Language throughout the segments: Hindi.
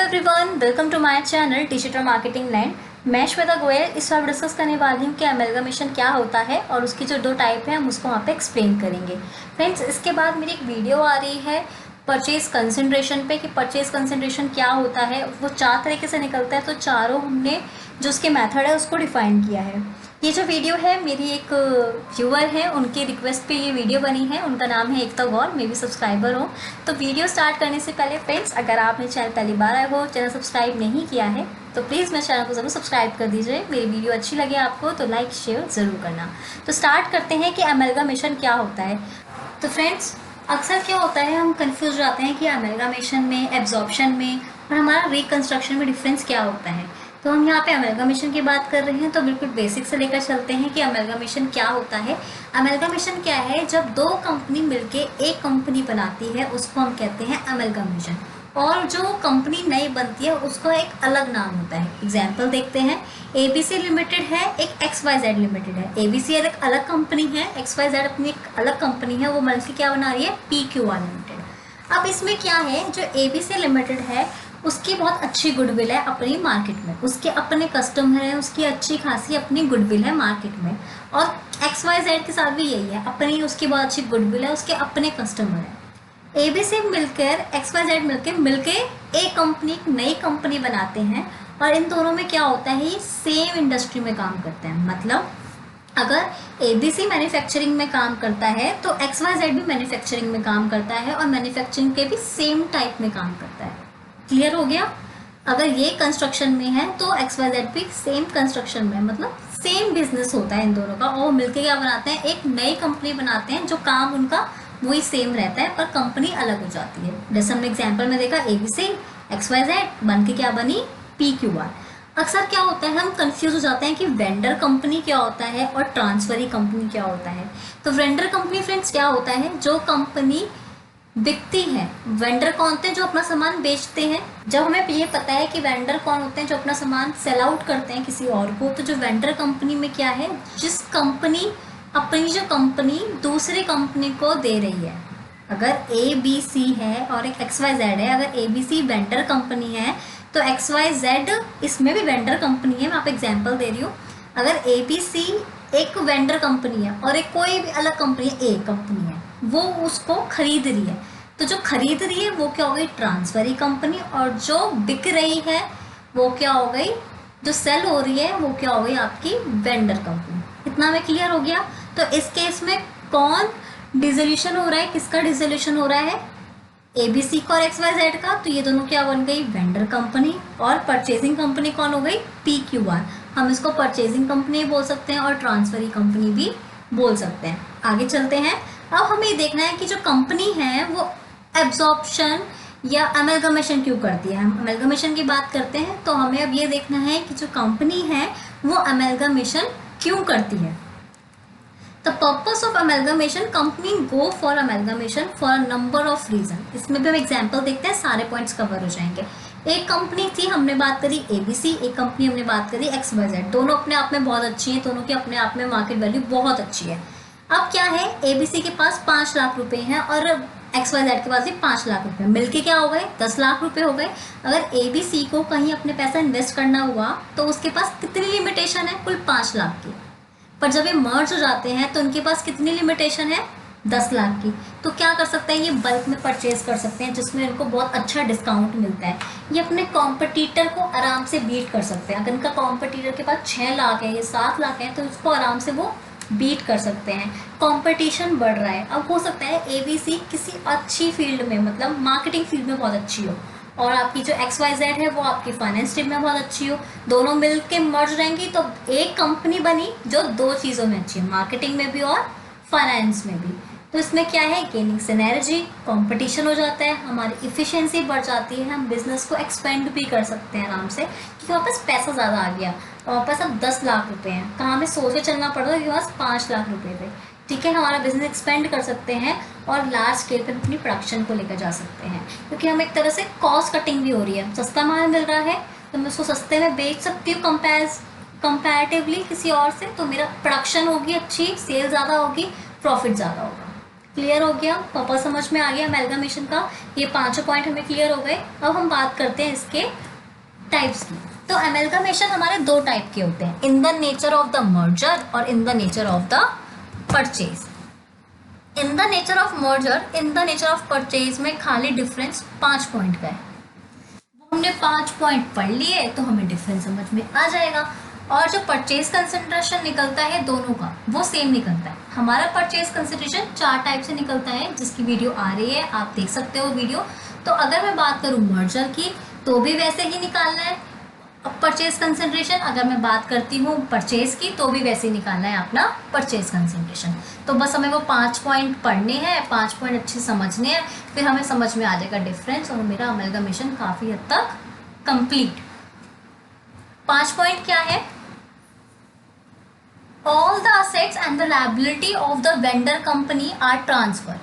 Everyone, welcome to my channel digital marketing land. मैं श्वेता गोयल इस बार डिस्कस करने वाली हूँ कि अमेलगमेशन क्या होता है और उसकी जो दो टाइप है हम उसको वहाँ पे एक्सप्लेन करेंगे। फ्रेंड्स, इसके बाद मेरी एक वीडियो आ रही है परचेज कंसंट्रेशन पे कि परचेज कंसंट्रेशन क्या होता है। वो चार तरीके से निकलता है, तो चारों हमने जो उसके मेथड है उसको डिफाइन किया है। ये जो वीडियो है मेरी एक व्यूअर है, उनके रिक्वेस्ट पे ये वीडियो बनी है। उनका नाम है एकता गौर, मे भी सब्सक्राइबर हो। तो वीडियो स्टार्ट करने से पहले फ्रेंड्स, अगर आपने चैनल पहली बार आए हो, चैनल सब्सक्राइब नहीं किया है, तो प्लीज़ मेरे चैनल को ज़रूर सब्सक्राइब कर दीजिए। मेरी वीडियो अच्छी लगे आपको तो लाइक शेयर ज़रूर करना। तो स्टार्ट करते हैं कि अमेलगमेशन क्या होता है। तो फ्रेंड्स, अक्सर क्या होता है, हम कंफ्यूज हो जाते हैं कि अमेलगमेशन में, एब्जॉर्प्शन में और हमारा रिकंस्ट्रक्शन में डिफरेंस क्या होता है। तो हम यहाँ पे अमेलगमेशन की बात कर रहे हैं, तो बिल्कुल बेसिक से लेकर चलते हैं कि अमेलगमेशन क्या होता है। अमेलगमेशन क्या है? जब दो कंपनी मिलके एक कंपनी बनाती है उसको हम कहते हैं अमेलगमेशन, और जो कंपनी नई बनती है उसका एक अलग नाम होता है। एग्जाम्पल देखते हैं, एबीसी लिमिटेड है, एक XYZ लिमिटेड है। एबीसी एक अलग कंपनी है, XYZ अपनी एक अलग कंपनी है, वो मिलकर क्या बना रही है? PQR limited. अब इसमें क्या है, जो एबीसी लिमिटेड है उसकी बहुत अच्छी गुडविल है अपनी मार्केट में, उसके अपने कस्टमर है, उसकी अच्छी खासी अपनी गुडविल है मार्केट में। और XYZ के साथ भी यही है, अपनी उसकी बहुत अच्छी गुडविल है, उसके अपने कस्टमर है। एबीसी मिलकर XYZ मिलके एक कंपनी, एक नई कंपनी बनाते हैं, और इन दोनों में क्या होता है, ये सेम इंडस्ट्री में काम करते हैं। मतलब अगर एबीसी मैन्युफैक्चरिंग में काम करता है तो XYZ भी मैन्युफैक्चरिंग में काम करता है, और मैन्युफैक्चरिंग के भी सेम टाइप में काम करता है। क्लियर हो गया? अगर ये कंस्ट्रक्शन में है तो XYZ भी सेम कंस्ट्रक्शन में, मतलब सेम बिजनेस होता है इन दोनों का, और मिलके क्या बनाते हैं, एक नई कंपनी बनाते हैं, जो काम उनका वही सेम रहता है और कंपनी अलग हो जाती है। जैसे हमने एग्जाम्पल में देखा, एबीसी XYZ बन के क्या बनी? PQR। अक्सर क्या होता है, हम कंफ्यूज हो जाते हैं कि वेंडर कंपनी क्या होता है और ट्रांसफरी कंपनी क्या होता है। तो वेंडर कंपनी फ्रेंड्स क्या होता है, जो कंपनी बिकती है। वेंडर कौन होते हैं? जो अपना सामान बेचते हैं। जब हमें ये पता है कि वेंडर कौन होते हैं, जो अपना सामान सेल आउट करते हैं किसी और को, तो जो वेंडर कंपनी में क्या है, जिस कंपनी अपनी जो कंपनी दूसरी कंपनी को दे रही है। अगर ABC है और एक XYZ है, अगर ABC वेंडर कंपनी है तो XYZ इसमें भी वेंडर कंपनी है। मैं आप एग्जाम्पल दे रही हूँ। अगर ABC एक वेंडर कंपनी है और एक कोई भी अलग कंपनी है, एक कंपनी है, वो उसको खरीद रही है, तो जो खरीद रही है वो क्या हो गई? Transferee company. और जो बिक रही है वो क्या हो गई? जो सेल हो रही है वो क्या हो गई? आपकी वेंडर कंपनी। इतना में क्लियर हो गया? तो इस केस में कौन डिसोल्यूशन हो रहा है? किसका डिसोल्यूशन हो रहा है? एबीसी का और XYZ का। तो ये दोनों क्या बन गई? Vendor company. और परचेजिंग कंपनी कौन हो गई? PQR। हम इसको परचेजिंग कंपनी बोल सकते हैं और ट्रांसफरी कंपनी भी बोल सकते हैं। आगे चलते हैं। अब हमें ये देखना है कि जो कंपनी है वो एब्जॉर्प्शन या अमेलगमेशन क्यों करती है। हम अमेलगमेशन की बात करते हैं, तो हमें अब ये देखना है कि जो कंपनी है वो अमेलगमेशन क्यों करती है। The purpose of amalgamation, company go for amalgamation for a number of reason. इसमें भी हम एग्जाम्पल देखते हैं, सारे पॉइंट्स कवर हो जाएंगे। एक कंपनी थी, हमने बात करी एबीसी, एक कंपनी हमने बात करी XYZ। दोनों अपने आप में बहुत अच्छी हैं, दोनों की अपने आप में मार्केट वैल्यू बहुत अच्छी है। अब क्या है, एबीसी के पास 5 लाख रुपए हैं और XYZ के पास भी 5 लाख रुपए, मिलके क्या हो गए? 10 लाख रुपए हो गए। अगर एबीसी को कहीं अपने पैसा इन्वेस्ट करना हुआ तो उसके पास कितनी लिमिटेशन है? कुल 5 लाख की। पर जब ये मर्ज हो जाते हैं तो उनके पास कितनी लिमिटेशन है? 10 लाख की। तो क्या कर सकते हैं, ये बल्क में परचेज कर सकते हैं, जिसमें इनको बहुत अच्छा डिस्काउंट मिलता है। ये अपने कॉम्पिटिटर को आराम से बीट कर सकते हैं। अगर इनका कॉम्पिटिटर के पास 6 लाख है या 7 लाख है तो उसको आराम से वो बीट कर सकते हैं। कंपटीशन बढ़ रहा है। अब हो सकता है एबीसी किसी अच्छी फील्ड में, मतलब मार्केटिंग फील्ड में बहुत अच्छी हो, और आपकी जो XYZ है वो आपकी फाइनेंस टीम में बहुत अच्छी हो। दोनों मिलके मर्ज रहेंगी तो एक कंपनी बनी जो दो चीज़ों में अच्छी है, मार्केटिंग में भी और फाइनेंस में भी। तो इसमें क्या है, गेनिंग सिनर्जी, कंपटीशन हो जाता है, हमारी इफिशिएंसी बढ़ जाती है, हम बिजनेस को एक्सपेंड भी कर सकते हैं आराम से, क्योंकि हमारे पास पैसा ज़्यादा आ गया और हमारे पास अब 10 लाख रुपए हैं। कहाँ हमें सोच के चलना पड़ रहा है कि हमारे पास 5 लाख रुपए थे। ठीक है, हमारा बिजनेस एक्सपेंड कर सकते हैं और लार्ज स्केल पर अपनी प्रोडक्शन को लेकर जा सकते हैं, क्योंकि हम एक तरह से कॉस्ट कटिंग भी हो रही है। सस्ता माल मिल रहा है तो मैं उसको सस्ते में बेच सकती हूँ कंपैरेटिवली किसी और से, तो मेरा प्रोडक्शन होगी अच्छी, सेल ज़्यादा होगी, प्रॉफिट ज़्यादा होगा। क्लियर हो गया? पापा समझ में आ गया अमेलगमेशन का? ये पांचों पॉइंट हमें क्लियर हो गए। अब हम बात करते हैं इसके टाइप्स की। तो अमेलगमेशन हमारे दो टाइप के होते हैं, in the nature of the merger और in the nature of the purchase. In the nature of merger, in the nature of purchase में खाली डिफरेंस 5 पॉइंट का है। वो हमने 5 पॉइंट पढ़ लिए तो हमें डिफरेंस समझ में आ जाएगा। और जो परचेज कंसिडरेशन निकलता है दोनों का वो सेम निकलता है। हमारा परचेज कंसिडरेशन 4 टाइप से निकलता है, जिसकी वीडियो आ रही है, आप देख सकते हो वीडियो। तो अगर मैं बात करूँ मर्जर की तो भी वैसे ही निकालना है परचेज कंसिडरेशन। अगर मैं बात करती हूँ परचेज की तो भी वैसे ही निकालना है अपना परचेज कंसिडरेशन। तो बस हमें वो 5 पॉइंट पढ़ने हैं, 5 पॉइंट अच्छे समझने हैं, फिर हमें समझ में आ जाएगा डिफरेंस और मेरा अमेलगमेशन काफ़ी हद तक कंप्लीट। 5 पॉइंट क्या है? All the assets and the liability of the vendor company are transfer.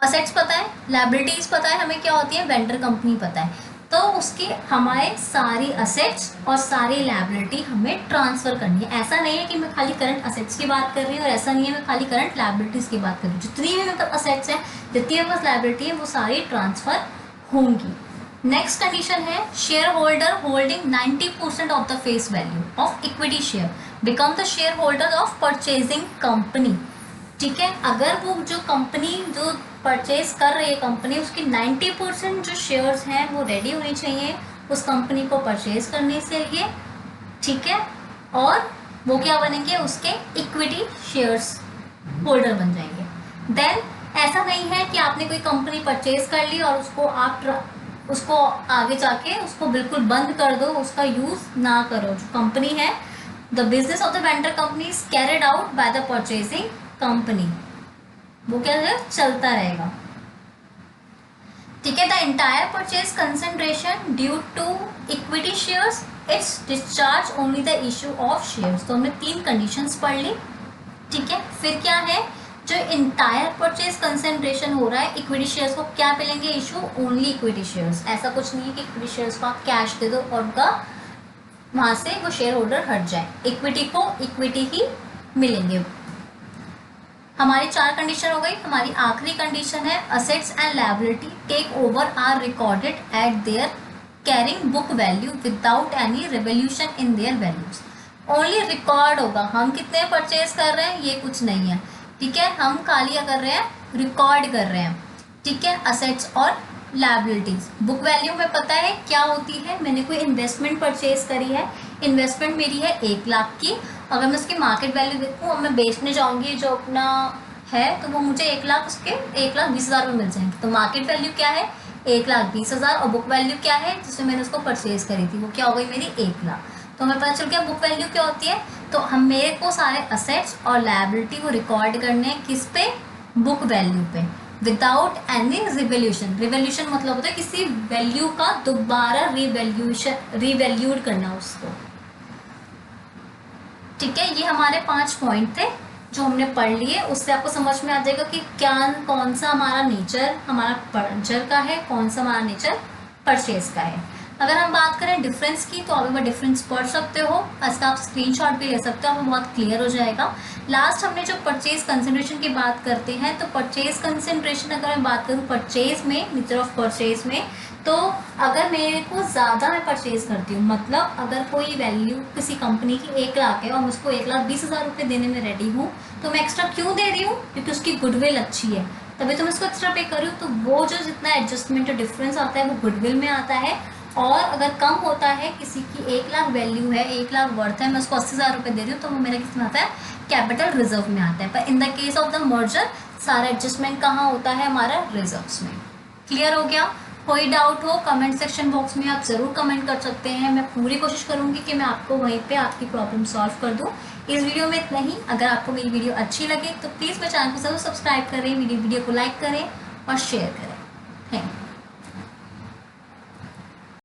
Assets पता है, लायबिलिटीज पता है हमें क्या होती है, वेंडर कंपनी पता है। तो उसकी हमारे सारी असेट्स और सारी लायबिलिटी हमें ट्रांसफर करनी है। ऐसा नहीं है कि मैं खाली करंट असेट्स की बात कर रही हूँ और ऐसा नहीं है मैं खाली करंट लायबिलिटीज की बात कर रही हूँ। जितनी भी मतलब असेट्स हैं, जितनी भी लायबिलिटी है, वो सारी ट्रांसफर होंगी। नेक्स्ट कंडीशन है share holder holding 90% of the face value of equity share become the share holder of purchasing company. ठीक है, अगर वो जो कंपनी जो परचेज कर रही है कंपनी, उसकी 90% जो शेयर्स हैं वो रेडी होनी चाहिए उस कंपनी को परचेज करने से लिए। ठीक है, और वो क्या बनेंगे, उसके इक्विटी शेयर्स होल्डर बन जाएंगे। देन ऐसा नहीं है कि आपने कोई कंपनी परचेज कर ली और उसको आप उसको आगे जाके उसको बिल्कुल बंद कर दो, उसका यूज ना करो। जो कंपनी है, the business of the vendor company is carried out by the purchasing company, वो क्या है, चलता रहेगा। ठीक है, the entire purchase consideration due to equity shares it's discharge only the issue of shares. तो हमने 3 कंडीशंस पढ़ ली। ठीक है, फिर क्या है, जो इंटायर परचेज कंसिडरेशन हो रहा है इक्विटी शेयर्स को क्या मिलेंगे इशू, ओनली इक्विटी शेयर्स। ऐसा कुछ नहीं है कि इक्विटी शेयर्स को आप कैश दे दो और उनका वहां से वो शेयर होल्डर हट जाए, इक्विटी को इक्विटी ही मिलेंगे। हमारी 4 कंडीशन हो गई। हमारी आखिरी कंडीशन है assets and liability take over are recorded at their carrying book value without any revolution in their values. Only record होगा, हम कितने परचेज कर रहे हैं ये कुछ नहीं है। ठीक है, हम खाली क्या कर रहे हैं, रिकॉर्ड कर रहे हैं। ठीक है, असेट्स और लायबिलिटीज। बुक वैल्यू में पता है क्या होती है, मैंने कोई इन्वेस्टमेंट परचेज करी है, इन्वेस्टमेंट मेरी है 1 लाख की। अगर मैं उसकी मार्केट वैल्यू देखूँ और मैं बेचने जाऊँगी जो अपना है, तो वो मुझे 1 लाख उसके 1,20,000 में मिल जाएंगे। तो मार्केट वैल्यू क्या है, 1,20,000, और बुक वैल्यू क्या है जिसमें मैंने उसको परचेज करी थी, वो क्या हो गई मेरी 1 लाख। तो हमें पता चल गया बुक वैल्यू क्या होती है। तो हम मेरे को सारे असेट्स और लायबिलिटी को रिकॉर्ड करने हैं किस पे, बुक वैल्यू पे, विदाउट एनी रिवोल्यूशन। रिवोल्यूशन मतलब होता है किसी वैल्यू का दोबारा रिवैल्यूड करना उसको। ठीक है, ये हमारे 5 पॉइंट थे जो हमने पढ़ लिए। उससे आपको समझ में आ जाएगा कि क्या कौन सा हमारा नेचर हमारा परचेज का है, कौन सा हमारा नेचर परचेज का है। अगर हम बात करें डिफरेंस की तो आप एक बार डिफरेंस पढ़ सकते हो, इसका आप स्क्रीनशॉट भी ले सकते हो, आपको बहुत क्लियर हो जाएगा। लास्ट हमने जो परचेज कंसिडरेशन की बात करते हैं, तो परचेज कंसिडरेशन अगर मैं बात करूँ परचेज में, नेचर ऑफ परचेज में, तो अगर मेरे को ज़्यादा मैं परचेज करती हूँ, मतलब अगर कोई वैल्यू किसी कंपनी की 1 लाख है और मैं उसको 1,20,000 रुपये देने में रेडी हूँ, तो मैं एक्स्ट्रा क्यों दे रही हूँ, क्योंकि उसकी गुडविल अच्छी है, तभी तो मैं उसको एक्स्ट्रा पे कर रही हूँ। तो वो जो जितना एडजस्टमेंट डिफरेंस आता है वो गुडविल में आता है। और अगर कम होता है, किसी की 1 लाख वैल्यू है, 1 लाख वर्थ है, मैं उसको 80,000 रुपये दे रही हूँ, तो वो मेरा किस में आता है, कैपिटल रिजर्व में आता है। पर in the case of the merger सारा एडजस्टमेंट कहाँ होता है, हमारा रिजर्व्स में। क्लियर हो गया? कोई डाउट हो कमेंट सेक्शन बॉक्स में आप ज़रूर कमेंट कर सकते हैं। मैं पूरी कोशिश करूँगी कि मैं आपको वहीं पे आपकी प्रॉब्लम सॉल्व कर दूँ। इस वीडियो में इतना ही। अगर आपको मेरी वीडियो अच्छी लगे तो प्लीज़ मेरे चैनल को ज़रूर सब्सक्राइब करें, मेरी वीडियो को लाइक करें और शेयर करें।